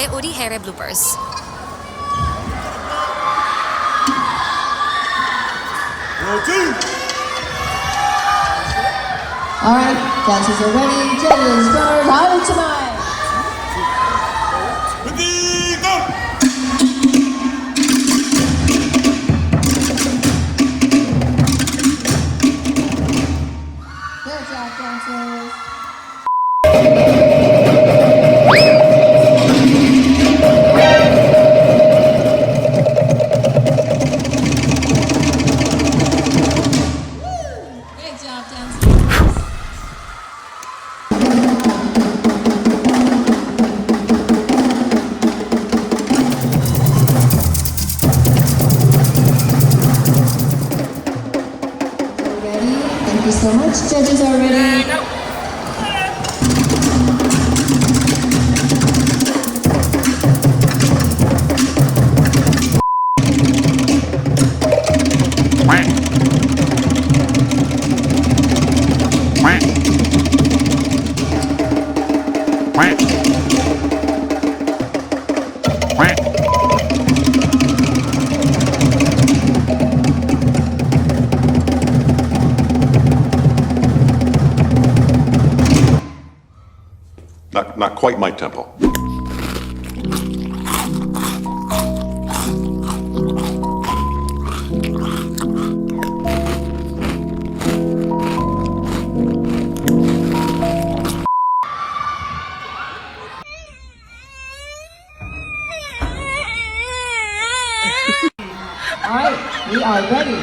Pepe Urihere bloopers. All right, dancers are ready. Judges, drummers, how tonight? Good job, dancers. Great job, dancers. Ready? Thank you so much. Judges are ready. Not quite my tempo. All right, we are ready.